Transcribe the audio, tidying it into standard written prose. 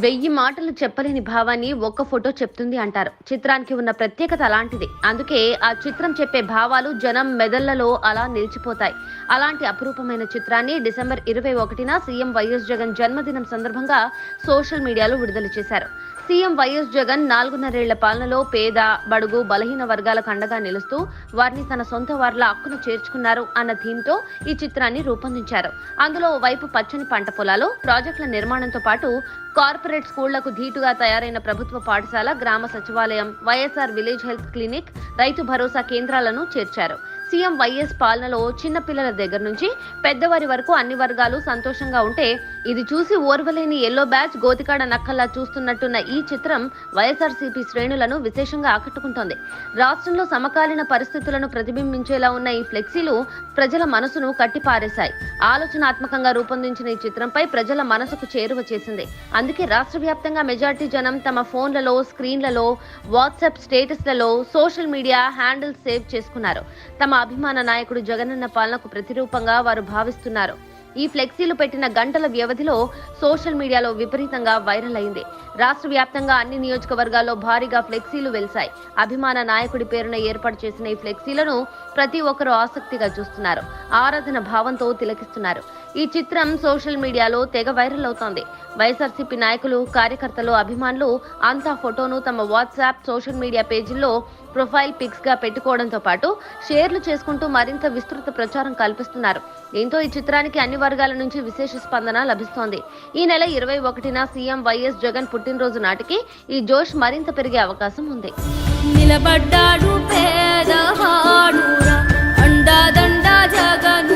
వెయ్యి మాటలు చెప్పలేని భావాన్ని ఒక్క ఫోటో చెప్తుంది అంటారు. చిత్రానికి ఉన్న ప్రత్యేకత అలాంటిది. అందుకే ఆ చిత్రం చెప్పే భావాలు జనం మెదళ్లలో అలా నిలిచిపోతాయి. అలాంటి అపురూపమైన చిత్రాన్ని డిసెంబర్ 21న సీఎం వైఎస్ జగన్ జన్మదినం సందర్భంగా సోషల్ మీడియాలో విడుదల చేశారు. సీఎం వైఎస్ జగన్ 4.5 పాలనలో పేద, బడుగు, బలహీన వర్గాలకు అండగా నిలుస్తూ వారిని తన సొంత వారిలా హక్కును చేర్చుకున్నారు అన్న థీమ్తో ఈ చిత్రాన్ని రూపొందించారు. అందులో వైపు పచ్చని పంట పొలాలు, ప్రాజెక్టుల నిర్మాణంతో పాటు కార్పొరేట్ స్కూళ్లకు ధీటుగా తయారైన ప్రభుత్వ పాఠశాల, గ్రామ సచివాలయం, YSR village health clinic, Rythu Bharosa కేంద్రాలను చేర్చారు. సీఎం వైఎస్ పాలనలో చిన్న పిల్లల దగ్గర నుంచి పెద్దవారి వరకు అన్ని వర్గాలు సంతోషంగా ఉంటే, ఇది చూసి ఓర్వలేని ఎల్లో బ్యాచ్ గోతికాడ నక్కల్లా చూస్తున్నట్టున్న ఈ చిత్రం వైఎస్ఆర్సీపీ శ్రేణులను విశేషంగా ఆకట్టుకుంటోంది. రాష్ట్రంలో సమకాలీన పరిస్థితులను ప్రతిబింబించేలా ఉన్న ఈ ఫ్లెక్సీలు ప్రజల మనసును కట్టిపారేశాయి. ఆలోచనాత్మకంగా రూపొందించిన ఈ చిత్రంపై ప్రజల మనసుకు చేరువ చేసింది. అందుకే రాష్ట్ర వ్యాప్తంగా మెజార్టీ జనం తమ ఫోన్లలో, స్క్రీన్లలో, వాట్సాప్ స్టేటస్లలో, సోషల్ మీడియా హ్యాండిల్స్ సేవ్ చేసుకున్నారు. తమ అభిమాన నాయకుడు జగనన్న పాలనకు ప్రతిరూపంగా వారు భావిస్తున్నారు. ఈ ఫ్లెక్సీలు పెట్టిన గంటల వ్యవధిలో సోషల్ మీడియాలో విపరీతంగా వైరల్ అయింది. రాష్ట్ర వ్యాప్తంగా అన్ని నియోజకవర్గాల్లో భారీగా ఫ్లెక్సీలు వెలిశాయి. అభిమాన నాయకుడి పేరున ఏర్పాటు చేసిన ఈ ఫ్లెక్సీలను ప్రతి ఒక్కరూ ఆసక్తిగా చూస్తున్నారు, ఆరాధన భావంతో తిలకిస్తున్నారు. ఈ చిత్రం సోషల్ మీడియాలో తెగ వైరల్ అవుతోంది. వైఎస్ఆర్సీపీ నాయకులు, కార్యకర్తలు, అభిమానులు అంతా ఫోటోను తమ వాట్సాప్, సోషల్ మీడియా పేజీల్లో ప్రొఫైల్ పిక్స్ గా పెట్టుకోవడంతో పాటు షేర్లు చేసుకుంటూ మరింత విస్తృత ప్రచారం కల్పిస్తున్నారు. దీంతో ఈ చిత్రానికి అన్ని వర్గాల నుంచి విశేష స్పందన లభిస్తోంది. ఈ నెల 21న సీఎం వైఎస్ జగన్ పుట్టినరోజు నాటికి ఈ జోష్ మరింత పెరిగే అవకాశం ఉంది. నిలబడ్డాడు పేదవాడు అండాదండా జగన్